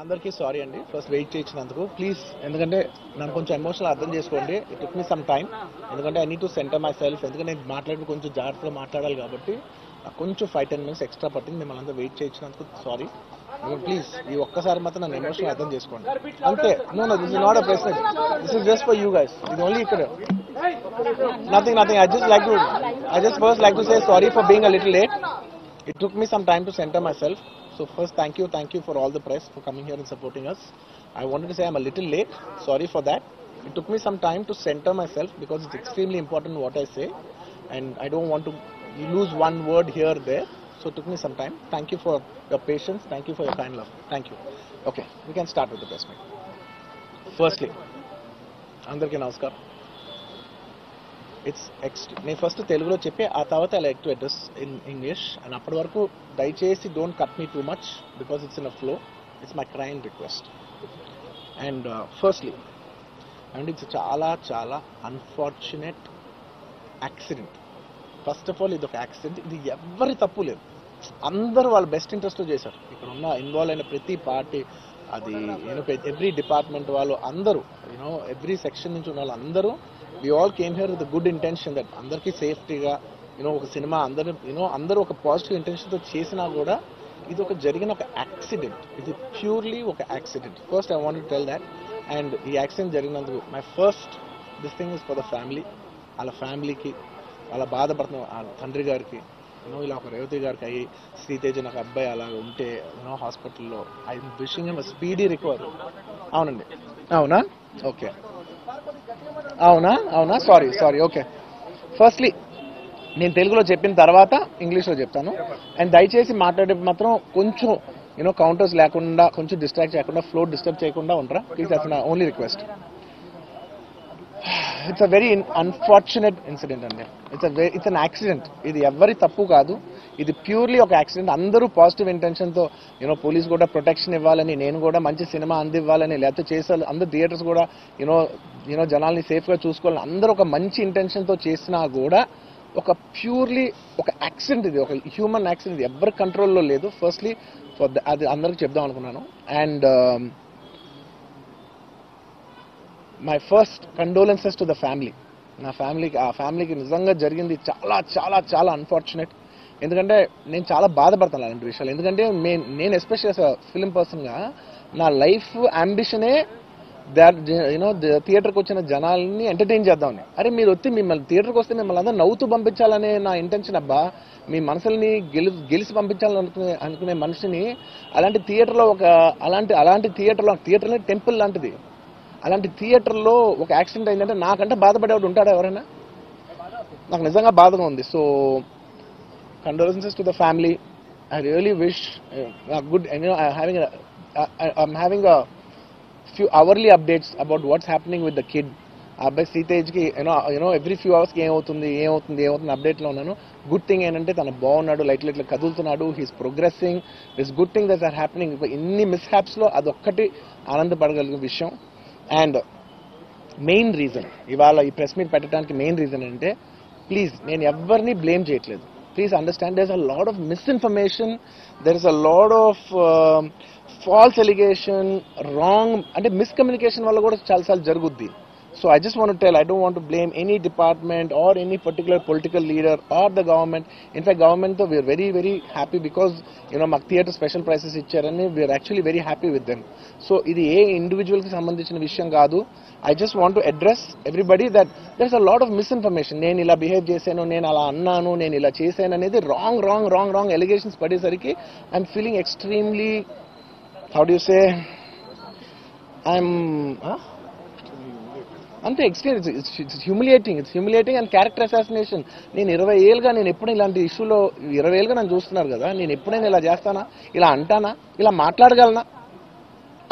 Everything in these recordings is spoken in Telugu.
అందరికీ సారీ అండి ఫస్ట్ వెయిట్ చేయించినందుకు ప్లీజ్ ఎందుకంటే నన్ను కొంచెం ఎమోషనల్ అర్థం చేసుకోండి it took me some time ఎందుకంటే I need to centre myself ఎందుకంటే నేను మాట్లాడి కొంచెం జాగ్రత్తగా మాట్లాడాలి కాబట్టి కొంచెం 5-10 minutes ఎక్స్ట్రా పట్టింది మిమ్మల్ని అంతా వెయిట్ చేయించినందుకు సారీ ప్లీజ్ ఈ ఒక్కసారి మాత్రం నన్ను ఎమోషనల్ అర్థం చేసుకోండి అంతే no this is not a ప్రశ్న this is just for you guys ఇది ఓన్లీ ఇక్కడ nothing I just first like to say sorry for being a little late. It took me some time to center myself. So first thank you for all the press for coming here and supporting us. I wanted to say I'm a little late. Sorry for that. It took me some time to center myself because it's extremely important what I say and I don't want to lose one word here or there. So it took me some time. Thank you for your patience. Thank you for your kind love. Thank you. Okay, we can start with the press meet. Firstly, andarki namaskaram. నేను ఫస్ట్ తెలుగులో చెప్పి ఆ తర్వాత I like to address in English and అప్పటి వరకు దయచేసి don't cut me too much because it's in a flow it's my crime request and firstly and it's చాలా చాలా unfortunate accident first of all ఇది ఒక యాక్సిడెంట్ ఇది ఎవరి తప్పు లేదు అందరూ వాళ్ళ బెస్ట్ ఇంట్రెస్ట్తో చేశారు ఇక్కడ ఉన్న ఇన్వాల్వ్ అయిన ప్రతి పార్టీ అది ఎవ్రీ డిపార్ట్మెంట్ వాళ్ళు అందరూ ఎవ్రీ సెక్షన్ నుంచి ఉన్న వాళ్ళు అందరూ we all came here with a good intention that అందరికీ సేఫ్టీగా ఒక సినిమా అందరూ ఒక పాజిటివ్ ఇంటెన్షన్తో చేసినా కూడా ఇది ఒక జరిగిన ఒక యాక్సిడెంట్ ఇది ప్యూర్లీ ఒక accident first I want to tell that and ఈ యాక్సిడెంట్ జరిగినందుకు my first this thing is for the family వాళ్ళ ఫ్యామిలీకి వాళ్ళ బాధపడుతున్న వాళ్ళ తండ్రి గారికి ఇలా ఒక రేవతి గారికి అయ్యి శ్రీతేజ్ నాకు అబ్బాయి అలా ఉంటే హాస్పిటల్లో I'm wishing him speedy recovery అవునండి అవునా ఓకే అవునా సారీ ఓకే ఫస్ట్లీ నేను తెలుగులో చెప్పిన తర్వాత ఇంగ్లీష్లో చెప్తాను అండ్ దయచేసి మాట్లాడే మాత్రం కొంచెం కౌంటర్స్ లేకుండా కొంచెం డిస్ట్రాక్ట్ చేయకుండా ఫ్లో డిస్టర్బ్ చేయకుండా ఉంటారా please that's my only request it's a very unfortunate incident అండి ఇట్స్ అన్ యాక్సిడెంట్ ఇది ఎవరి తప్పు కాదు ఇది ప్యూర్లీ ఒక యాక్సిడెంట్ అందరూ పాజిటివ్ ఇంటెన్షన్తో పోలీస్ కూడా ప్రొటెక్షన్ ఇవ్వాలని నేను కూడా మంచి సినిమా అందివ్వాలని లేకపోతే చేసే అందరు థియేటర్స్ కూడా జనాల్ని సేఫ్గా చూసుకోవాలని అందరూ ఒక మంచి ఇంటెన్షన్తో చేసినా కూడా ఒక ప్యూర్లీ ఒక యాక్సిడెంట్ ఇది ఒక హ్యూమన్ యాక్సిడెంట్ ఇది ఎవరి కంట్రోల్లో లేదు ఫస్ట్లీ అది అందరికీ చెప్దాం అనుకున్నాను and my first condolences to the family నా ఫ్యామిలీకి నిజంగా జరిగింది చాలా చాలా చాలా అన్ఫార్చునేట్ ఎందుకంటే నేను చాలా బాధపడతాను అలాంటి విషయాలు ఎందుకంటే నేను ఎస్పెషల్లీ ఫిల్మ్ పర్సన్గా నా లైఫ్ అంబిషనే థియేటర్కి వచ్చిన జనాల్ని ఎంటర్టైన్ చేద్దామని అరే మీరు మిమ్మల్ని థియేటర్కి వస్తే మిమ్మల్ని అందరూ నవ్వుతూ పంపించాలనే నా ఇంటెన్షన్ అబ్బా మీ మనసుల్ని గెలిచి పంపించాలని అనుకునే మనిషిని అలాంటి థియేటర్లో అలాంటి థియేటర్లో టెంపుల్ లాంటిది అలాంటి థియేటర్లో ఒక యాక్సిడెంట్ అయిందంటే నాకంటే బాధపడేవాడు ఉంటాడా ఎవరైనా నాకు నిజంగా బాధగా ఉంది so condolences to the family I really wish good I'm having a few hourly updates about what's happening with the kid అబ్బాయి శ్రీతేజ్కి ఎవ్రీ ఫ్యూ అవర్స్కి ఏమవుతుంది అప్డేట్లో ఉన్నాను గుడ్ థింగ్ ఏంటంటే తను బాగున్నాడు లైట్ కదులుతున్నాడు he's progressing this good thing that's are happening ఇన్ని మిస్హ్యాప్స్లో అదొక్కటి ఆనందపడగలిగే విషయం అండ్ మెయిన్ రీజన్ ఇవాళ ఈ ప్రెస్ మీట్ పెట్టడానికి మెయిన్ రీజన్ అంటే ప్లీజ్ నేను ఎవరిని బ్లేమ్ చేయట్లేదు please understand there is a lot of misinformation there is a lot of false allegation wrong అంటే మిస్కమ్యూనికేషన్ వల్ల కూడా చాలాసార్లు జరుగుద్ది so I just want to tell, I don't want to blame any department or any particular political leader or the government. In fact, government though we are very very happy because మాకు థియేటర్ స్పెషల్ ప్రైసెస్ ఇచ్చారని we are actually very happy with them. So ఇది ఏ ఇండివిజువల్కి సంబంధించిన విషయం కాదు. I just want to address everybody that there is a lot of misinformation. నేను ఇలా బిహేవ్ చేశాను, నేను అలా అన్నాను, నేను ఇలా చేశాను అనేది రాంగ్ ఎలిగేషన్స్ పడేసరికి I'm feeling extremely how do you say అంతే experience it's humiliating and character assassination నేను 20 ఏళ్ళుగా నేను ఎప్పుడు ఇలాంటి ఇష్యూలో 20 ఏళ్ళుగా నన్ను చూస్తున్నారు కదా నేను ఎప్పుడైనా ఇలా చేస్తానా ఇలా అంటానా ఇలా మాట్లాడగలనా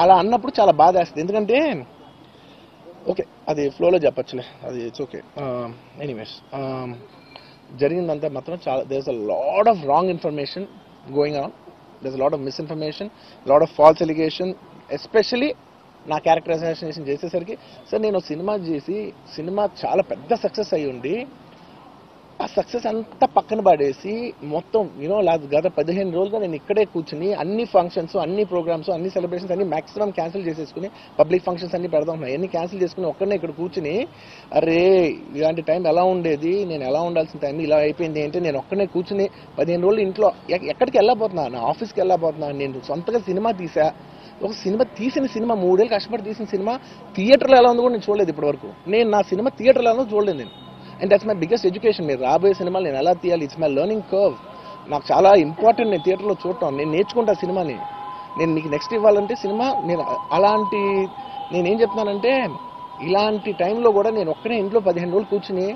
అలా అన్నప్పుడు చాలా బాధ వేస్తుంది ఎందుకంటే ఓకే అది ఫ్లోలో చెప్పచ్చులే అది ఇట్స్ ఓకే ఎనీవేస్ జరిగిందంతా మాత్రం చాలా there is a lot of wrong information going on there is a lot of misinformation lot of false allegation especially నా క్యారెక్టర్ అసాసినేషన్ చేసేసరికి సార్ నేను సినిమా చేసి సినిమా చాలా పెద్ద సక్సెస్ అయ్యి ఉండి ఆ సక్సెస్ అంతా పక్కన పడేసి మొత్తం గత 15 రోజులుగా నేను ఇక్కడే కూర్చుని అన్ని ఫంక్షన్స్, అన్ని ప్రోగ్రామ్స్, అన్ని సెలబ్రేషన్స్ అన్ని మాక్సిమం క్యాన్సిల్ చేసేసుకుని, పబ్లిక్ ఫంక్షన్స్ అన్ని పెడదాం అన్ని క్యాన్సిల్ చేసుకుని ఒక్కడనే ఇక్కడ కూర్చుని, అరే ఇలాంటి టైం ఎలా ఉండేది, నేను ఎలా ఉండాల్సిన టైం ఇలా అయిపోయింది అంటే నేను ఒక్కడనే కూర్చుని 15 రోజులు ఇంట్లో ఎక్కడికి వెళ్ళబోతున్నా, నా ఆఫీస్కి వెళ్ళబోతున్నా, నేను సొంతగా సినిమా తీసా. ఒక సినిమా తీసిన సినిమా 3 ఏళ్ళు కష్టపడి తీసిన సినిమా థియేటర్లో ఎలా ఉందో కూడా నేను చూడలేదు ఇప్పటి వరకు. నేను నా సినిమా థియేటర్లో ఎలా ఉందో చూడలేదు నేను. And that's my biggest education. మీరు రాబోయే సినిమాలు నేను ఎలా తీయాలి, ఇట్స్ మై లెర్నింగ్ కర్వ్. నాకు చాలా ఇంపార్టెంట్ నేను థియేటర్లో చూడటం. నేను నేర్చుకుంటా సినిమాని. నేను మీకు నెక్స్ట్ ఇవ్వాలంటే సినిమా నేనేం చెప్తున్నానంటే ఇలాంటి టైంలో కూడా నేను ఒక్కనే ఇంట్లో 15 రోజులు కూర్చుని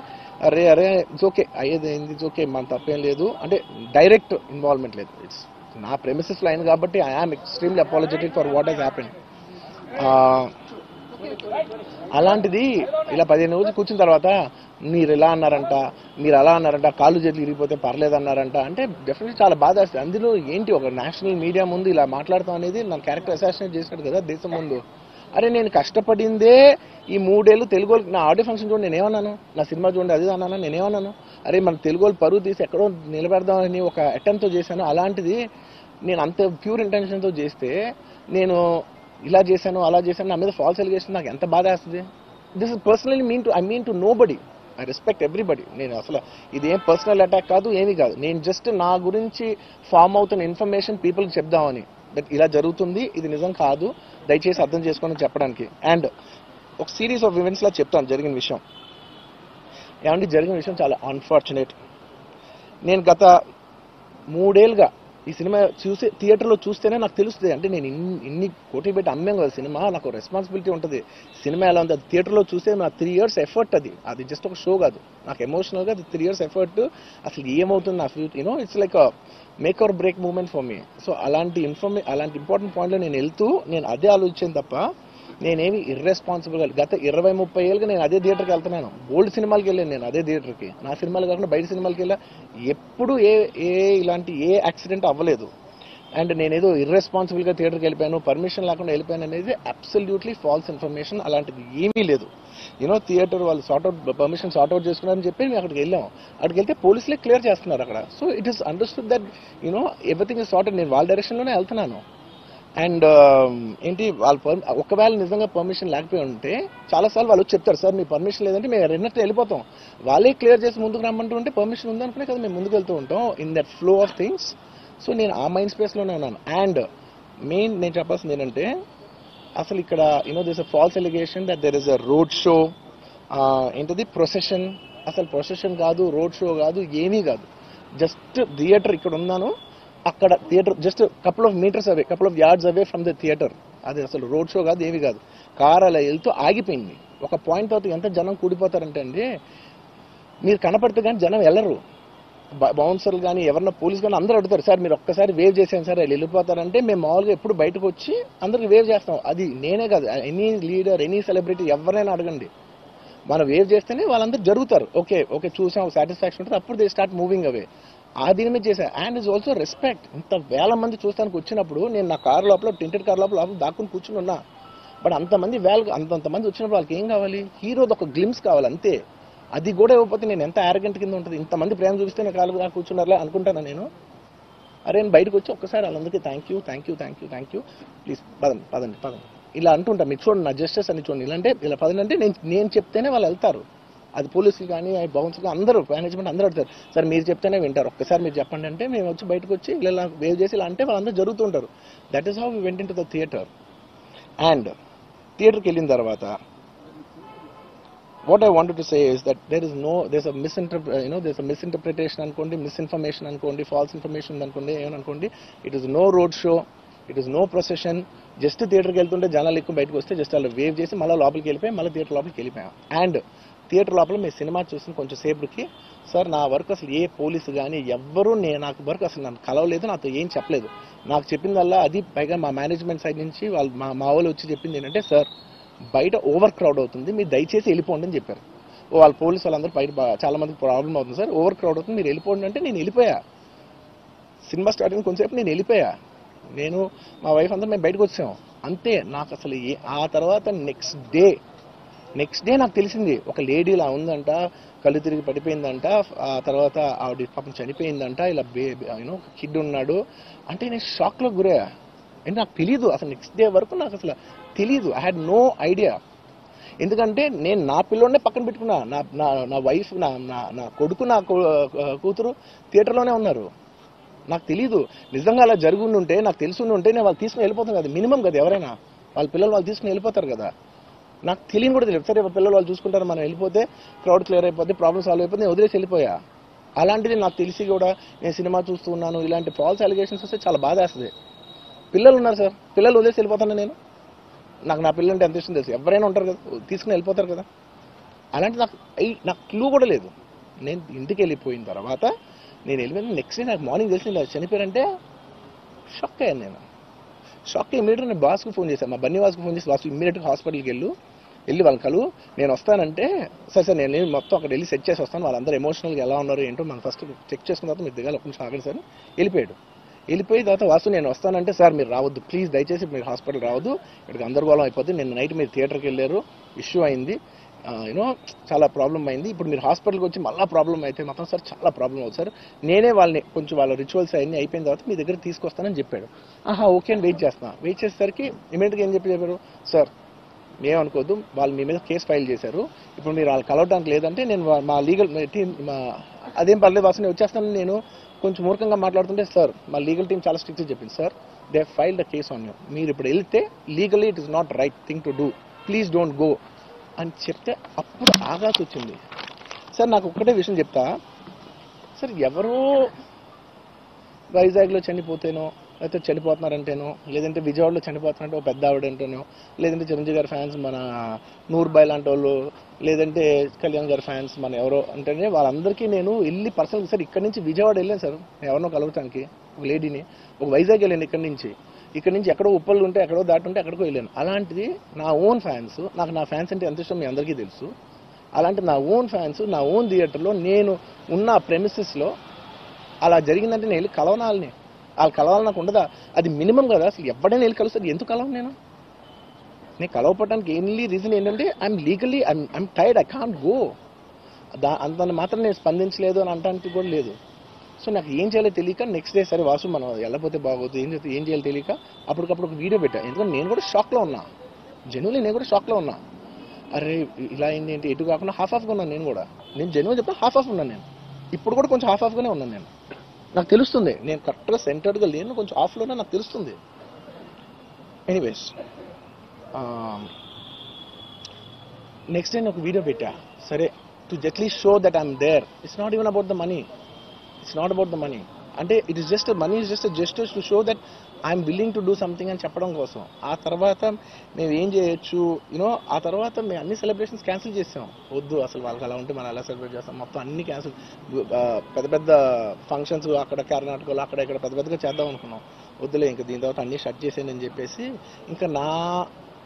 అరే ఇట్స్ ఓకే అయ్యేది ఇట్స్ ఓకే మన తప్పేం లేదు అంటే డైరెక్ట్ ఇన్వాల్వ్మెంట్ లేదు. ఇట్స్ నా ప్రెమిసెస్లో అయింది కాబట్టి I am extremely apologetic for what has happened. అలాంటిది ఇలా 15 రోజులు కూర్చున్న తర్వాత మీరు ఇలా అన్నారంట, మీరు అలా అన్నారంట, కాళ్ళు చేతులు ఇరిగిపోతే పర్లేదు అన్నారంట అంటే డెఫినెట్లీ చాలా బాధ వస్తుంది. అందులో ఏంటి ఒక నేషనల్ మీడియా ముందు ఇలా మాట్లాడతాం అనేది నా క్యారెక్టర్ అసాసినేట్ చేసినట్టు కదా దేశం ముందు. అరే నేను కష్టపడిందే ఈ 3 ఏళ్ళు తెలుగు వాళ్ళకి. నా ఆడియో ఫంక్షన్ చూడండి నేనేమన్నాను, నా సినిమా చూడండి అది అన్నాను, నేనేమన్నాను, అరే మన తెలుగు వాళ్ళు పరువు తీసి ఎక్కడో నిలబెడదామని ఒక అటెంప్ట్తో చేశాను. అలాంటిది నేను అంత ప్యూర్ ఇంటెన్షన్తో చేస్తే నేను ఇలా చేశాను అలా చేశాను, నా మీద ఫాల్స్ ఎలిగేషన్ నాకు ఎంత బాధ వేస్తుంది. This is personally I mean to nobody. I respect everybody. నేను అసలు ఇదేం పర్సనల్ అటాక్ కాదు, ఏమీ కాదు. నేను జస్ట్ నా గురించి ఫామ్ అవుతున్న ఇన్ఫర్మేషన్ పీపుల్కి చెప్దామని, బట్ ఇలా జరుగుతుంది ఇది నిజం కాదు దయచేసి అర్థం చేసుకోమని చెప్పడానికి. అండ్ ఒక సిరీస్ ఆఫ్ ఈవెంట్స్ లా చెప్తాను జరిగిన విషయం. ఏమంటే జరిగిన విషయం చాలా అన్ఫార్చునేట్. నేను గత 3 ఏళ్ళుగా ఈ సినిమా థియేటర్లో చూస్తేనే నాకు తెలుస్తుంది. అంటే నేను ఇన్ని కోట్లు పెట్టి అమ్మాం కదా సినిమా, నాకు రెస్పాన్సిబిలిటీ ఉంటుంది. సినిమా ఎలా ఉంది అది థియేటర్లో చూస్తే నా 3 years ఎఫర్ట్. అది జస్ట్ ఒక షో కాదు, నాకు ఎమోషనల్గా అది 3 years ఎఫర్ట్. అసలు ఏమవుతుంది నా future it's like make or break moment for me. So అలాంటి ఇంపార్టెంట్ పాయింట్లో నేను వెళ్తూ నేను అదే ఆలోచించాను తప్ప నేనేమి ఇర్రెస్పాన్సిబుల్గా గత 20-30 ఏళ్ళుగా నేను అదే థియేటర్కి వెళ్తున్నాను. ఓల్డ్ సినిమాలకి వెళ్ళాను నేను అదే థియేటర్కి. నా సినిమాలు కాకుండా బయట సినిమాలకి వెళ్ళా. ఎప్పుడు ఇలాంటి యాక్సిడెంట్ అవ్వలేదు. అండ్ నేనేదో ఇర్రెస్పాన్సిబుల్గా థియేటర్కి వెళ్ళిపోయాను, పర్మిషన్ లేకుండా వెళ్ళిపోయాను అనేది అబ్సల్యూట్లీ ఫాల్స్ ఇన్ఫర్మేషన్. అలాంటిది ఏమీ లేదు. థియేటర్ వాళ్ళు పర్మిషన్ సార్ట్అవుట్ చేసుకున్నారని చెప్పి మేము అక్కడికి వెళ్ళాం. అక్కడికి వెళ్తే పోలీసులే క్లియర్ చేస్తున్నారు అక్కడ. So it is understood that everything is sorted. నేను వాళ్ళ డైరెక్షన్లోనే వెళ్తున్నాను. అండ్ ఏంటి వాళ్ళు ఒకవేళ నిజంగా పర్మిషన్ లేకపోయి ఉంటే చాలాసార్లు వాళ్ళు చెప్తారు, సార్ మీ పర్మిషన్ లేదంటే మేము రెండింటికి వెళ్ళిపోతాం. వాళ్ళే క్లియర్ చేసి ముందుకు రమ్మంటుంటే పర్మిషన్ ఉందనుకునే కదా మేము ముందుకు వెళ్తూ ఉంటాం in that flow of things. So నేను ఆ మైండ్ స్పేస్లోనే ఉన్నాను. అండ్ మెయిన్ నేను చెప్పాల్సింది ఏంటంటే అసలు ఇక్కడ this a false allegation that there is a road show. ఏంటది ప్రొసెషన్. అసలు ప్రొసెషన్ కాదు, రోడ్ షో కాదు, ఏమీ కాదు. జస్ట్ థియేటర్ ఇక్కడ ఉన్నాను, అక్కడ theatre just couple of yards away from the theatre. అది అసలు రోడ్ షో కాదు, ఏమీ కాదు. కార్ అలా వెళ్తూ ఆగిపోయింది. ఒక పాయింట్ తర్వాత ఎంత జనం కూడిపోతారంటే అండి, మీరు కనపడితే కానీ జనం వెళ్ళరు. బౌన్సర్లు కానీ ఎవరన్నా పోలీస్ కానీ అందరూ అడుగుతారు, సార్ మీరు ఒక్కసారి వేవ్ చేసాను సార్ వాళ్ళు వెళ్ళిపోతారంటే మేము మామూలుగా ఎప్పుడు బయటకు వచ్చి అందరికి వేవ్ చేస్తాం. అది నేనే కాదు, ఎనీ లీడర్ ఎనీ సెలబ్రిటీ ఎవరైనా అడగండి, మనం వేవ్ చేస్తేనే వాళ్ళందరూ జరుగుతారు. ఓకే చూసాం సాటిస్ఫాక్షన్ ఉంటుంది, అప్పుడు దే స్టార్ట్ మూవింగ్ అవే. ఆ దీని మీద చేశాను. And is also respect. ఇంత వేల మంది చూస్తానికి వచ్చినప్పుడు నేను నా కార్ లోపల టెంటెడ్ కార్ లోపల దాక్కుని కూర్చుని ఉన్నా. బట్ అంతమంది వచ్చినప్పుడు వాళ్ళకి ఏం కావాలి, హీరోది ఒక గ్లిమ్స్ కావాలి అంతే. అది కూడా ఇవ్వకపోతే నేను ఎంత యారగెంట్ కింద ఉంటుంది. ఇంతమంది ప్రేమ చూపిస్తే నేను కాలు కూర్చున్నారులే అనుకుంటాను నేను. అరే నేను బయటకు వచ్చి ఒక్కసారి వాళ్ళందరికీ థ్యాంక్ యూ ప్లీజ్ పదండి ఇలా అంటుంటా. మీరు చూడండి నా జస్టిస్ అని చూడండి. ఇలాంటే ఇలా పదండి అంటే నేను చెప్తేనే వాళ్ళు వెళ్తారు. అది పోలీసులు కానీ బౌన్సర్లు అందరూ మేనేజ్మెంట్ అందరూ అడుగుతారు, సార్ మీరు చెప్తేనే వింటారు, ఒక్కసారి మీరు చెప్పండి అంటే మేము వచ్చి బయటకు వచ్చి ఇలా వేవ్ చేసి ఇలా అంటే వాళ్ళందరూ జరుగుతుంటారు. That is how we went into the theatre. And థియేటర్కి వెళ్ళిన తర్వాత what I wanted to say is that there's a misinterpretation అనుకోండి, misinformation అనుకోండి, false information అనుకోండి, ఏమనుకోండి. It is no road show, it is no procession. Just థియేటర్కి వెళ్తుంటే జనాలు ఎక్కువ బయటకు వస్తే జస్ట్ అలా వేవ్ చేసి మళ్ళీ లోపలికి వెళ్ళిపోయాం, మళ్ళీ థియేటర్ లోపలికి వెళ్ళిపోయాం. అండ్ థియేటర్ లోపల మీ సినిమా చూసిన కొంచెం సేపటికి సార్ నా వర్క్ అసలు ఏ పోలీసు కానీ ఎవ్వరూ నాకు వర్క్ అసలు నన్ను కలవలేదు, నాతో ఏం చెప్పలేదు. నాకు చెప్పిందల్లా అది పైగా మా మేనేజ్మెంట్ సైడ్ నుంచి వాళ్ళు మా వాళ్ళు వచ్చి చెప్పింది ఏంటంటే, సార్ బయట ఓవర్ క్రౌడ్ అవుతుంది, మీరు దయచేసి వెళ్ళిపోండి అని చెప్పారు. వాళ్ళ పోలీసు వాళ్ళందరూ బయట చాలా మందికి ప్రాబ్లం అవుతుంది సార్, ఓవర్ క్రౌడ్ అవుతుంది, మీరు వెళ్ళిపోండి అంటే నేను వెళ్ళిపోయా. సినిమా స్టార్టింగ్ కొంచెంసేపు నేను వెళ్ళిపోయా. నేను మా వైఫ్ అందరూ మేము బయటకు వచ్చాము అంతే. నాకు అసలు ఆ తర్వాత నెక్స్ట్ డే నెక్స్ట్ డే నాకు తెలిసింది ఒక లేడీ ఇలా ఉందంట, కళ్ళు తిరిగి పడిపోయిందంట, ఆ తర్వాత ఆవిడ పాపం చనిపోయిందంట, ఇలా ఒక కిడ్ ఉన్నాడు అంటే నేను షాక్లో గురయ్యా. అంటే నాకు తెలీదు అసలు, నెక్స్ట్ డే వరకు నాకు అసలు తెలీదు. I had no idea. ఎందుకంటే నేను నా పిల్లోనే పక్కన పెట్టుకున్నా, నా నా నా వైఫ్, నా నా కొడుకు, నా కూతురు థియేటర్లోనే ఉన్నారు. నాకు తెలీదు. నిజంగా అలా జరుగుండి ఉంటే, నాకు తెలిసి ఉంటే నేను వాళ్ళు తీసుకుని వెళ్ళిపోతాను కదా, మినిమం కదా, ఎవరైనా వాళ్ళ పిల్లలు వాళ్ళు తీసుకుని వెళ్ళిపోతారు కదా. నాకు తెలియని కూడా తెలియదు. సరే పిల్లలు వాళ్ళు చూసుకుంటారు, మనం వెళ్ళిపోతే క్రౌడ్ క్లియర్ అయిపోతే, ప్రాబ్లమ్ సాల్వ్ అయిపోతే, నేను వదిలేసి వెళ్ళిపోయా. అలాంటిది నాకు తెలిసి కూడా నేను సినిమా చూస్తూ ఉన్నాను, ఇలాంటి ఫాల్స్ అలిగేషన్స్ వస్తే చాలా బాధ వేస్తుంది. పిల్లలు ఉన్నారు సార్, పిల్లలు వదిలేసి వెళ్ళిపోతాను నేను. నాకు నా పిల్లలు అంటే ఎంత ఇష్టం తెలుసు, ఎవరైనా ఉంటారు కదా, తీసుకుని వెళ్ళిపోతారు కదా. అలాంటి నాకు క్లూ కూడా లేదు. నేను ఇంటికి వెళ్ళిపోయిన తర్వాత నేను వెళ్ళిపోయిన నెక్స్ట్ డే నాకు మార్నింగ్ తెలిసి ఇలా చనిపోయారంటే షాక్ అయ్యాను నేను. షాక్ ఇమీడియట్గా నేను బాస్కి ఫోన్ చేశాను, మా బన్నీ బాస్కి ఫోన్ చేసి, బాస్ ఇమీడియట్గా హాస్పిటల్కి వెళ్ళి వాళ్ళ కలు, నేను వస్తానంటే సార్ నేను మొత్తం అక్కడ వెళ్ళి సెట్ చేసి వస్తాను, వాళ్ళందరూ ఎమోషనల్గా ఎలా ఉన్నారు ఏంటో మనం ఫస్ట్ చెక్ చేసుకున్న తర్వాత మీరు దిగాలి, ఒక నిమిషం ఆగండి సార్. వెళ్ళిపోయిన తర్వాత వాసు నేను వస్తానంటే, సార్ మీరు రావద్దు ప్లీజ్, దయచేసి మీరు హాస్పిటల్ రావద్దు, ఇక్కడికి గందరగోళం అయిపోద్ది, నిన్న నైట్ మీరు థియేటర్కి వెళ్ళారు, ఇష్యూ అయింది, చాలా ప్రాబ్లం అయింది, ఇప్పుడు మీరు హాస్పిటల్కి వచ్చి మళ్ళీ ప్రాబ్లం అయితే మాత్రం సార్ చాలా ప్రాబ్లం అవుతుంది సార్, నేనే వాళ్ళని కొంచెం వాళ్ళ రిచువల్స్ అన్నీ అయిపోయిన తర్వాత మీ దగ్గర తీసుకొస్తానని చెప్పాడు. ఓకే అని వెయిట్ చేసేసరికి ఇమీడియట్గా ఏం చెప్పారు, సార్ మేమనుకోవద్దు, వాళ్ళు మీ మీద కేసు ఫైల్ చేశారు, ఇప్పుడు మీరు వాళ్ళు కలవడానికి లేదంటే నేను మా లీగల్ టీం, అదేం పర్లేదు వాసు నేను వచ్చేస్తాను, నేను కొంచెం మూర్ఖంగా మాట్లాడుతుంటే, సార్ మా లీగల్ టీం చాలా స్ట్రిక్ట్గా చెప్పింది sir, they filed the case on you, మీరు ఇప్పుడు వెళ్తే legally it is not right thing to do, please don't go అని చెప్తే అప్పుడు ఆగాల్సి వచ్చింది. సార్ నాకు ఒక్కటే విషయం చెప్తా సార్, ఎవరో వైజాగ్లో చనిపోతేనో, లేకపోతే చనిపోతున్నారంటేనో, లేదంటే విజయవాడలో చనిపోతున్నారంటే ఒక పెద్ద ఆవిడంటేనో, లేదంటే చిరంజీవి గారి ఫ్యాన్స్ మన నూర్బాయ్ లాంటి వాళ్ళు, లేదంటే కళ్యాణ్ గారి ఫ్యాన్స్ మన ఎవరో అంటేనే వాళ్ళందరికీ నేను వెళ్ళి పర్సనల్ సార్ ఇక్కడి నుంచి విజయవాడ వెళ్ళాను సార్, ఎవరినో కలవటానికి ఒక లేడీని, ఒక వైజాగ్ వెళ్ళాను, ఇక్కడి నుంచి ఎక్కడో ఉప్పలు ఉంటే ఎక్కడో దాటుంటే ఎక్కడికో వెళ్ళాను. అలాంటిది నా ఓన్ ఫ్యాన్స్, నాకు నా ఫ్యాన్స్ అంటే ఎంత ఇష్టం మీ అందరికీ తెలుసు, అలాంటి నా ఓన్ ఫ్యాన్స్ నా ఓన్ థియేటర్లో నేను ఉన్న ప్రెమిసెస్లో అలా జరిగిందంటే నేను వెళ్ళి కలవనాలని, వాళ్ళు కలవాలి నాకు ఉండదా, అది మినిమం కదా. అసలు ఎవడైనా వెళ్ళి కలుస్తుంది, ఎందుకు కలవను నేను కలవపడడానికి ఎన్లీ రీజన్ ఏంటంటే I'm legally I'm tired, I can't go. అంత మాత్రం నేను స్పందించలేదు అని అంటానికి కూడా లేదు. సో నాకు ఏం చేయాలో తెలియక నెక్స్ట్ డే సరే వాసు మనం వెళ్ళకపోతే బాగోదు, ఏం చేయాలో తెలియక అప్పటికప్పుడు ఒక వీడియో పెట్టా. ఎందుకంటే నేను కూడా షాక్లో ఉన్నా, జెన్యున్లీ నేను కూడా షాక్లో ఉన్నా. అరే ఇలా అయింది ఏంటి, ఎటు కాకుండా హాఫ్గా ఉన్నాను నేను జెన్యున్ చెప్తా, హాఫ్ ఉన్నాను నేను, ఇప్పుడు కూడా కొంచెం హాఫ్గానే ఉన్నాను నేను. నాకు తెలుస్తుంది నేను కరెక్ట్గా సెంటర్డ్గా లేను, కొంచెం ఆఫ్లోనే నాకు తెలుస్తుంది. ఎనీవేస్ నెక్స్ట్ డే నేను ఒక వీడియో పెట్టా, సరే to at least show that I'm there, it's not even about the money, అంటే it is just money is just justice to show that I'm willing to do something అని చెప్పడం కోసం. ఆ తర్వాత మేము ఏం చేయొచ్చు ఆ తర్వాత మేము అన్ని సెలబ్రేషన్స్ క్యాన్సిల్ చేసాం. వద్దు అసలు వాళ్ళకి అలా ఉంటే మనం ఎలా సెలబ్రేట్ చేస్తాం, మొత్తం అన్ని క్యాన్సిల్, పెద్ద పెద్ద ఫంక్షన్స్ అక్కడ కర్ణాటకలో అక్కడ ఇక్కడ పెద్దగా చేద్దాం అనుకున్నాం. వద్దులే ఇంకా దీని తర్వాత అన్ని షట్ చేసేయండి అని చెప్పేసి, ఇంకా నా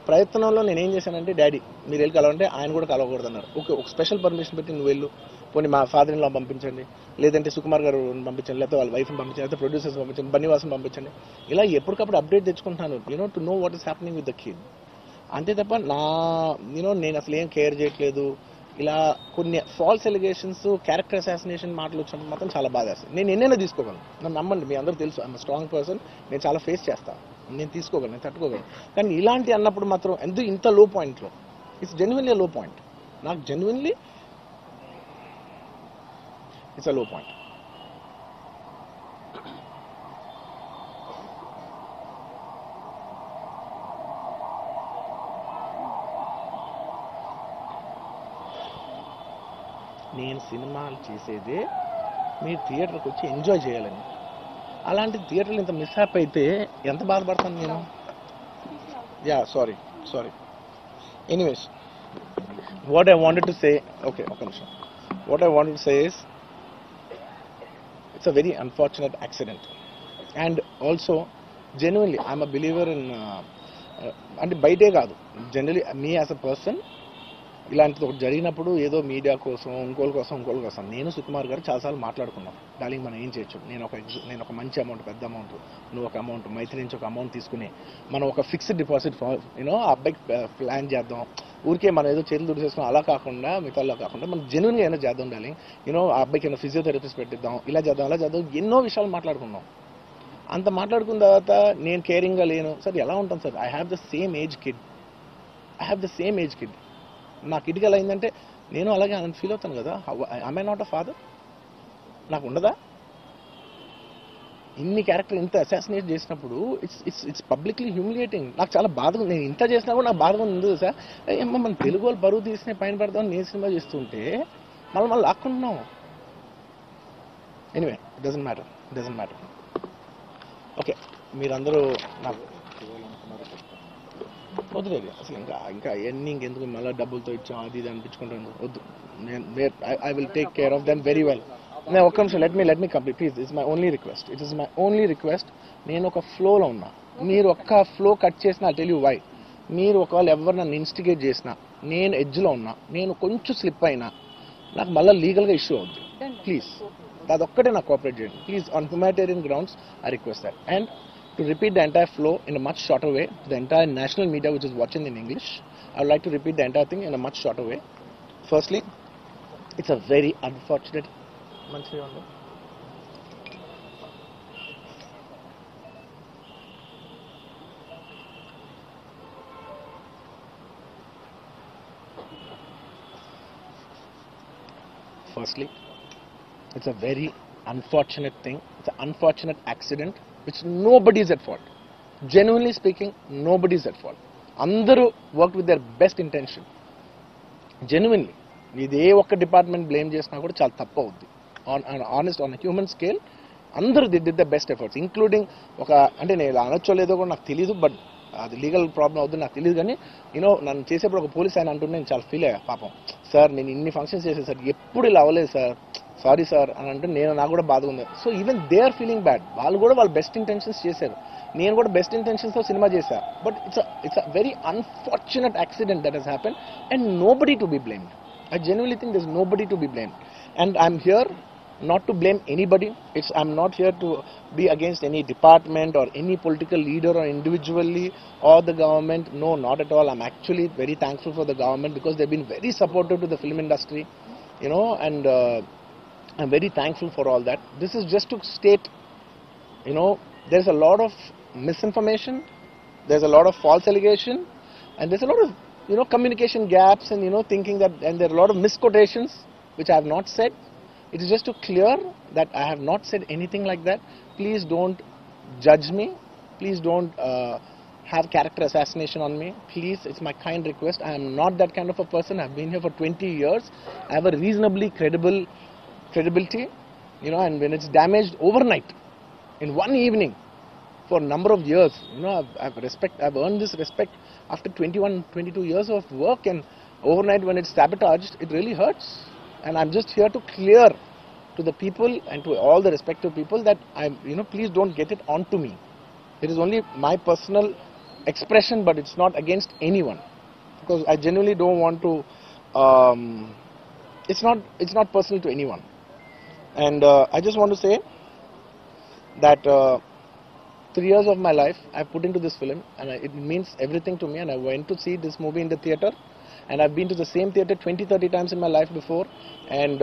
ప్రయత్నంలో నేనేం చేశానంటే, డాడీ మీరు వెళ్ళి కలవంటే ఆయన కూడా కలవకూడదు అన్నారు. ఓకే ఒక స్పెషల్ పర్మిషన్ పెట్టి నువ్వు వెళ్ళు, పోనీ మా ఫాదర్ ఇన్ లా పంపించండి, లేదంటే సుకుమార్ గారు పంపించండి, లేకపోతే వాళ్ళ వైఫ్ని పంపించండి, లేకపోతే ప్రొడ్యూసర్స్ పంపించండి, బన్నీవాసం పంపించండి, ఇలా ఎప్పటికప్పుడు అప్డేట్ తెచ్చుకుంటున్నాను to know what is happening with the kid. అంతే తప్ప నేను అసలు ఏం కేర్ చేయట్లేదు. ఇలా కొన్ని ఫాల్స్ ఎలిగేషన్స్, క్యారెక్టర్ అసాసినేషన్ మాటలు వచ్చినప్పుడు మాత్రం చాలా బాధ వేస్తుంది. నేను ఎన్నైనా తీసుకోగలను, నన్ను నమ్మండి, మీ అందరూ తెలుసు ఐఎమ్ స్ట్రాంగ్ పర్సన్, నేను చాలా ఫేస్ చేస్తాను, నేను తీసుకోగలను, నేను తట్టుకోగలను. కానీ ఇలాంటి అన్నప్పుడు మాత్రం ఇంత లో పాయింట్లో, ఇట్స్ జెన్యున్లీ లో పాయింట్, నాకు జెన్యున్లీ ఇట్స్ అ లో పాయింట్. నేను సినిమాలు చేసేదే మీరు థియేటర్కి వచ్చి ఎంజాయ్ చేయాలని, అలాంటి థియేటర్లు ఇంత మిస్హాప్ అయితే ఎంత బాధపడతాను నేను. Sorry anyways what I wanted to say, okay ఒక నిమిషం, what I wanted to say is it's a very unfortunate accident, and also genuinely I'm a believer in అంటే బయటే కాదు, generally me as a person ఇలాంటిది ఒకటి జరిగినప్పుడు ఏదో మీడియా కోసం ఇంకోళ్ళ కోసం నేను సుకుమార్ గారు చాలాసార్లు మాట్లాడుకున్నాం, డార్లింగ్ మనం ఏం చేయొచ్చు, నేను ఒక మంచి అమౌంట్, పెద్ద అమౌంట్, నువ్వు ఒక అమౌంట్, మైత్రి నుంచి ఒక అమౌంట్ తీసుకుని మనం ఒక ఫిక్స్డ్ డిపాజిట్ ఆ అబ్బాయికి ప్లాన్ చేద్దాం, ఊరికే మనం ఏదో చేతులు దుడిసేసుకుని అలా కాకుండా మిగతాలో కాకుండా మనం జెన్యున్గా ఏమైనా చేద్దాం ఉండాలి. ఆ అబ్బాయికి ఏమైనా ఫిజియోథెరపిస్ట్ పెట్టిద్దాం, ఇలా చేద్దాం అలా చేద్దాం, ఎన్నో విషయాలు మాట్లాడుకున్నాం. అంత మాట్లాడుకున్న తర్వాత నేను కేరింగ్గా లేను సార్, ఎలా ఉంటాను sir? I have the same age kid. నా కిడ్కి ఎలా అయిందంటే నేను అలాగే ఫీల్ అవుతాను కదా. I not a father? నాకు ఉండదా? ఇన్ని క్యారెక్టర్ ఇంత అసాసినేట్ చేసినప్పుడు ఇట్స్ పబ్లిక్లీ హ్యూమిలియేటింగ్. నాకు చాలా బాధగా, నేను ఇంత చేసినా కూడా నాకు బాధగా ఉంది సార్. ఏమో మన తెలుగు వాళ్ళు బరువు తీసిన పైన పెడదాం నేను సినిమా చేస్తుంటే మళ్ళీ లాక్కుంటున్నాం. Anyway, it doesn't matter. Okay, మీరందరూ నాకు వద్దులేదు అసలు, ఇంకా ఎన్ని ఇంకెందుకు మళ్ళీ డబ్బులతో ఇచ్చాం అది ఇది అనిపించుకుంటాను, వద్దు. నేను I will take care of them very well. నేను ఒక్క నిమిషం, let me complete please. It's my only request. నేను ఒక ఫ్లోలో ఉన్నా, మీరు ఒక్క ఫ్లో కట్ చేసినా ఐ టెల్ యూ వై. మీరు ఒకవేళ ఎవరు నన్ను ఇన్స్టిగేట్ చేసినా, నేను ఎడ్జ్లో ఉన్నా, నేను కొంచెం స్లిప్ అయినా నాకు మళ్ళీ లీగల్గా ఇష్యూ అవుద్ది. ప్లీజ్ అదొక్కటే నాకు కోఆపరేట్ చేయండి please. On humanitarian grounds I request that. And to repeat the entire flow in a much shorter way to the entire national media which is watching in English, I would like to repeat the entire thing in a much shorter way. Firstly, it's a very unfortunate Firstly, it's a very unfortunate thing. It's an unfortunate accident which nobody is at fault. Genuinely speaking, nobody is at fault. Andaru worked with their best intention. Genuinely. ఇదే ఒక్క డిపార్ట్మెంట్ బ్లేమ్ చేసినా కూడా చాలా తప్పు అవుద్ది. ఆన్ హ్యూమన్ స్కేల్ అందరూ did the best efforts, including అంటే నేను అనొచ్చో లేదో కూడా నాకు తెలియదు, బట్ అది లీగల్ ప్రాబ్లం అవుతుంది నాకు తెలియదు. కానీ నన్ను చేసేప్పుడు ఒక పోలీస్ ఆయన అంటుంటే నేను చాలా ఫీల్ అయ్యా. పాపం సార్ నేను ఇన్ని ఫంక్షన్స్ చేశాను సార్, ఎప్పుడు ఇలా అవ్వలేదు సార్, సారీ సార్ అని అంటే నాకు కూడా బాధగా ఉంది. So even they are feeling bad. వాళ్ళు కూడా వాళ్ళ బెస్ట్ ఇంటెన్షన్స్ చేశారు, నేను కూడా బెస్ట్ ఇంటెన్షన్స్తో సినిమా చేశాను. But it's a very unfortunate accident that has happen and nobody to be blamed. I genuinely think there's nobody to be blamed. And I'm here not to blame anybody. I'm not here to be against any department or any political leader or individually or the government. No, not at all. I'm actually very thankful for the government because they've been very supportive to the film industry, and I'm very thankful for all that. This is just to state, there's a lot of misinformation, there's a lot of false allegation, and there's a lot of communication gaps and thinking that, and there are a lot of misquotations which I have not said. It is just to clear that I have not said anything like that. Please don't judge me. Please don't have character assassination on me. Please, it's my kind request. I am not that kind of a person. I've been here for 20 years. I have a reasonably credibility, and when it's damaged overnight in one evening for a number of years, I've earned this respect after 22 years of work, and overnight when it's sabotaged, it really hurts. And I'm just here to clear to the people and to all the respective people that please don't get it onto me. It is only my personal expression, but it's not against anyone, because I genuinely don't want to, it's not personal to anyone. And I just want to say that 3 years of my life I put into this film, and it means everything to me. And I went to see this movie in the theatre, and I've been to the same theatre 20-30 times in my life before, and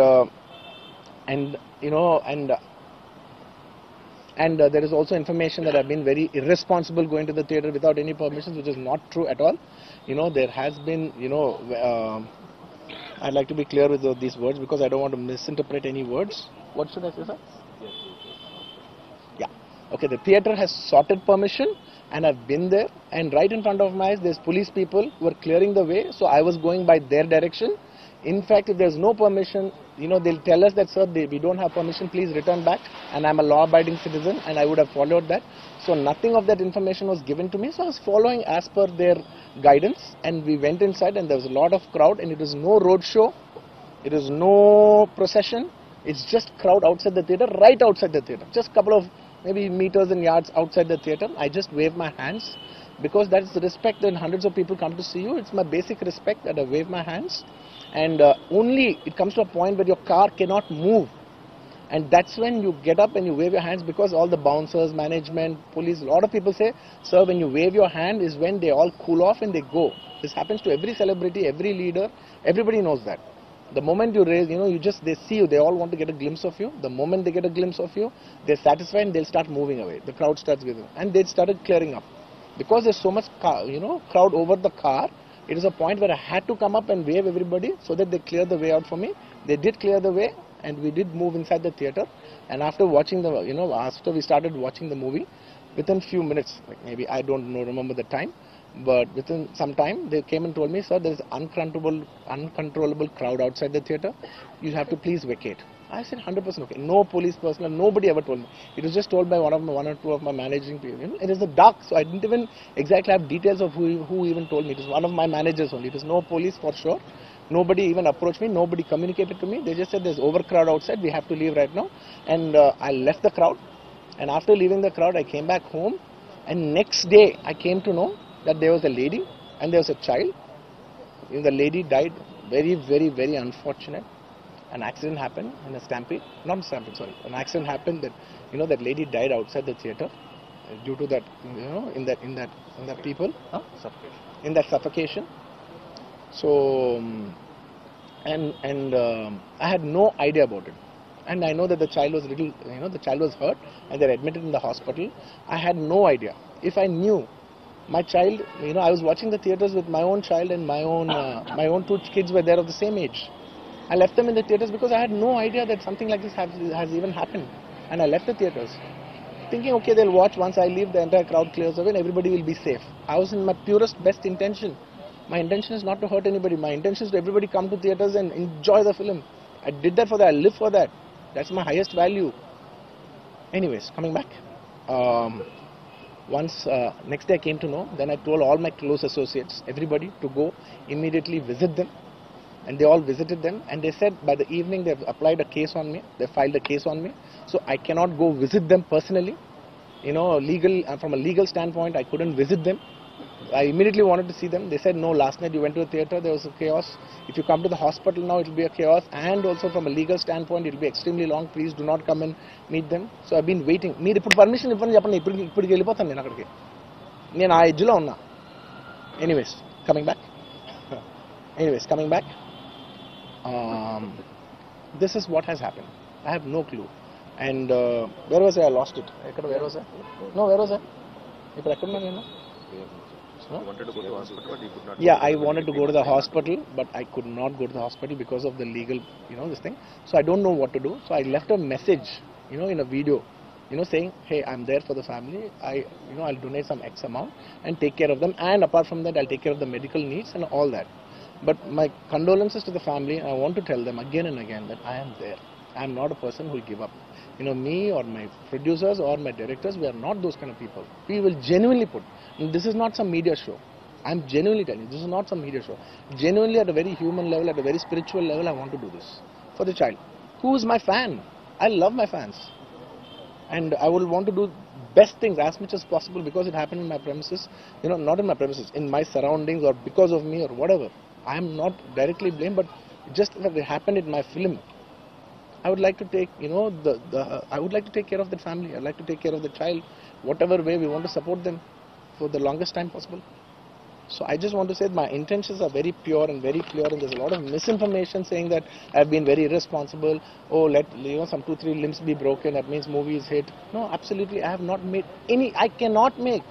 there is also information that I've been very irresponsible going to the theatre without any permissions, which is not true at all. There has been, I'd like to be clear with these words because I don't want to misinterpret any words. What should I say, sir? Okay, the theatre has sorted permission, and I've been there, and right in front of my eyes there's police people who are clearing the way, so I was going by their direction. In fact, if there's no permission, they'll tell us that, sir, we don't have permission, please return back, and I'm a law-abiding citizen, and I would have followed that. So nothing of that information was given to me, so I was following as per their guidance, and we went inside, and there was a lot of crowd, and it was no road show, it was no procession, it's just crowd outside the theatre, right outside the theatre, just a couple of maybe meters and yards outside the theatre. I just wave my hands because that's the respect that hundreds of people come to see you. It's my basic respect that I wave my hands, and only it comes to a point where your car cannot move. And that's when you get up and you wave your hands, because all the bouncers, management, police, a lot of people say, sir, when you wave your hand is when they all cool off and they go. This happens to every celebrity, every leader, everybody knows that. The moment you raise, they see you, they all want to get a glimpse of you. The moment they get a glimpse of you, they're satisfied and they'll start moving away. The crowd starts giving, and they started clearing up. Because there's so much, crowd over the car, it is a point where I had to come up and wave everybody so that they clear the way out for me. They did clear the way, and we did move inside the theatre. And after watching after we started watching the movie, within few minutes, like maybe I don't know, remember the time, but within some time they came and told me, sir, there is uncontrollable crowd outside the theatre. You have to please vacate. I said 100% okay. No police personnel, nobody ever told me. It was just told by one or two of my managing people. It is the dark, so I didn't even exactly have details of who even told me. It was one of my managers only. It was no police for sure. Nobody even approached me. Nobody communicated to me. They just said there's overcrowd outside. We have to leave right now. And I left the crowd. And after leaving the crowd, I came back home. And next day, I came to know that there was a lady and there was a child. The lady died. Very, very, very unfortunate. An accident happened in a stampede. Not a stampede, sorry. An accident happened that that lady died outside the theatre due to that in that people in that suffocation. So I had no idea about it, and I know that the child was the child was hurt and they're admitted in the hospital. I had no idea. If I knew my child, I was watching the theatres with my own child, and my own two kids were there of the same age. I left them in the theatres because I had no idea that something like this has even happened, and I left the theatres thinking, okay, they'll watch. Once I leave, the entire crowd clears away and everybody will be safe. I was in my purest best intention. My intention is not to hurt anybody. My intention is to everybody come to theatres and enjoy the film. I did that for that. I live for that. That's my highest value. Anyways, coming back. Next day I came to know, then I told all my close associates, everybody, to go immediately visit them. And they all visited them, and they said by the evening they've applied a case on me. They filed a case on me. So I cannot go visit them personally. From a legal standpoint, I couldn't visit them. I immediately wanted to see them. They said, no, last night you went to a theatre, there was a chaos. If you come to the hospital now, it will be a chaos. And also from a legal standpoint, it will be extremely long. Please do not come and meet them. So I've been waiting. మీరు ఇప్పుడు పర్మిషన్ ఇవ్వండి చెప్పండి, ఇప్పటికి వెళ్ళిపోతాను నేను అక్కడికి. నేను ఆ ఎడ్జ్లో ఉన్నా. Anyways, coming back. This is what has happened. I have no clue. And where was I? I lost it. Where was I? No, where was I? You wanted to go to the hospital, but you could not. Yeah, I wanted to go to the hospital, but I could not go to the hospital because of the legal, this thing. So I don't know what to do. So I left a message, in a video, saying, hey, I'm there for the family. I'll donate some X amount and take care of them. And apart from that, I'll take care of the medical needs and all that. But my condolences to the family. I want to tell them again and again that I am there. I am not a person who will give up. Me or my producers or my directors, we are not those kind of people. We will genuinely put. And this is not some media show. I am genuinely telling you, this is not some media show. Genuinely, at a very human level, at a very spiritual level, I want to do this for the child. Who is my fan? I love my fans. And I will want to do best things as much as possible because it happened in my premises. Not in my premises, in my surroundings, or because of me or whatever. I am not directly blamed, but just that it happened in my film. I would like to take, I would like to take care of the family. I'd like to take care of the child. Whatever way we want to support them for the longest time possible. So I just want to say that my intentions are very pure and very clear, and there's a lot of misinformation saying that I've been very irresponsible. Oh, let some 2-3 limbs be broken, that means movie is hit. No, absolutely, I have not made any. I cannot make.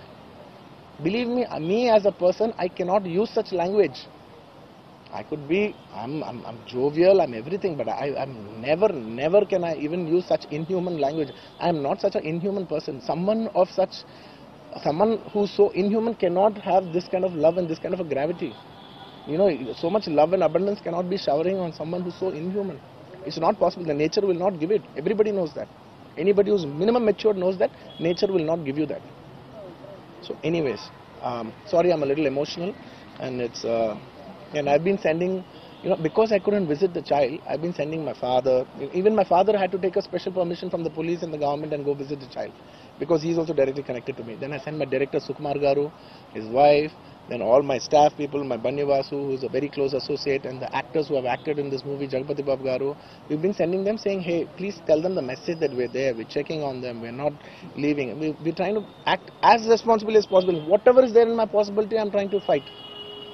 Believe me as a person, I cannot use such language. I could be, I'm jovial, I'm everything, but I'm never can I even use such inhuman language. I am not such an inhuman person. Someone who's so inhuman cannot have this kind of love and this kind of a gravity. So much love and abundance cannot be showering on someone who's so inhuman. It's not possible. The nature will not give it. Everybody knows that. Anybody who's minimum matured knows that nature will not give you that. So anyways, sorry, I'm a little emotional, and it's and I've been sending, because I couldn't visit the child, I've been sending my father. Even my father had to take a special permission from the police and the government and go visit the child, because he's also directly connected to me. Then I sent my director Sukumar Garu, his wife, then all my staff people, my Banni Vasu, who is a very close associate, and the actors who have acted in this movie, Jagapati Babu Garu, we've been sending them saying, hey, please tell them the message that we're there, we're checking on them, we're not leaving. We're trying to act as responsibly as possible. Whatever is there in my possibility, I'm trying to fight.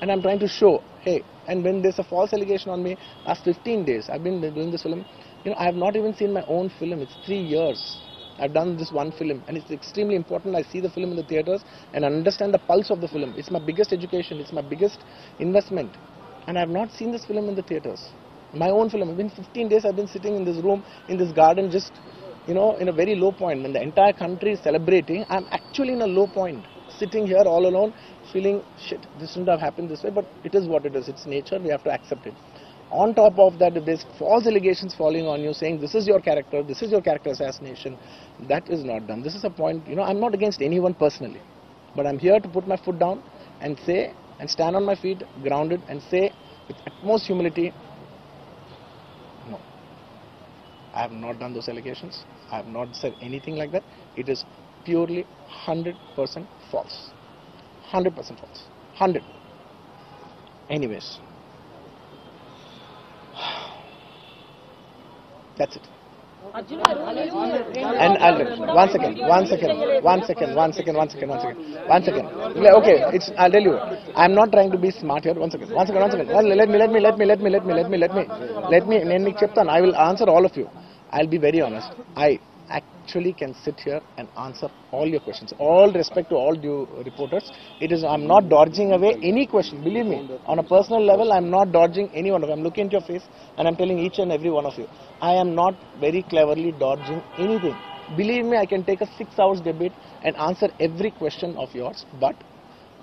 And I'm trying to show, hey, and when there's a false allegation on me, last 15 days, I've been doing this film, I have not even seen my own film. It's 3 years. I've done this one film, and it's extremely important I see the film in the theatres and understand the pulse of the film. It's my biggest education, it's my biggest investment, and I have not seen this film in the theatres. My own film. It's been 15 days I've been sitting in this room, in this garden, just, in a very low point. When the entire country is celebrating, I'm actually in a low point, sitting here all alone, feeling, shit, this shouldn't have happened this way, but it is what it is. It's nature, we have to accept it. On top of that, if there's false allegations falling on you, saying this is your character assassination, that is not done. This is a point, I'm not against anyone personally, but I'm here to put my foot down and say, and stand on my feet, grounded, and say with utmost humility, no, I have not done those allegations. I have not said anything like that. It is purely 100% false. 100% false. 100. Anyways. That's it. And one second. Okay, I'll tell you. I'm not trying to be smart here. One second. Let me cheptan. I will answer all of you. I'll be very honest. I actually can sit here and answer all your questions. All respect to all due reporters. I'm not dodging away any question. Believe me, on a personal level, I'm not dodging any one of you. I'm looking into your face and I'm telling each and every one of you, I am not very cleverly dodging anything. Believe me, I can take a 6 hours debate and answer every question of yours. But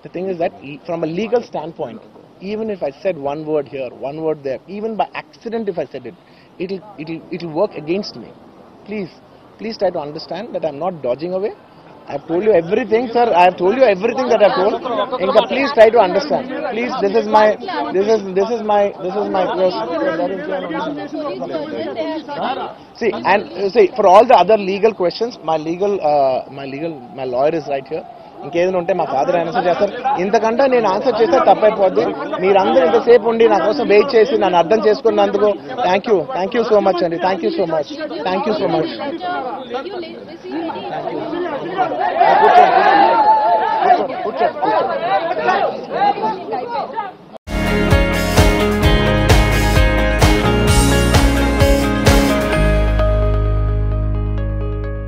the thing is that from a legal standpoint, even if I said one word here, one word there, even by accident if I said it, it'll work against me. Please try to understand that I'm not dodging away. I've told you everything, sir. I've told you everything that I've told. Inka, please try to understand. Please, this is my see, for all the other legal questions, my lawyer is right here. ఇంకేదైనా ఉంటే మా ఫాదర్ ఆన్సర్ చేస్తారు. ఇంతకంటే నేను ఆన్సర్ చేస్తే తప్పైపోద్ది. మీరందరూ ఇంతసేపు ఉండి నా కోసం వెయిట్ చేసి నన్ను అర్థం చేసుకున్నందుకు థ్యాంక్ యూ సో మచ్ అండి. Thank you so much. కూర్చోండి.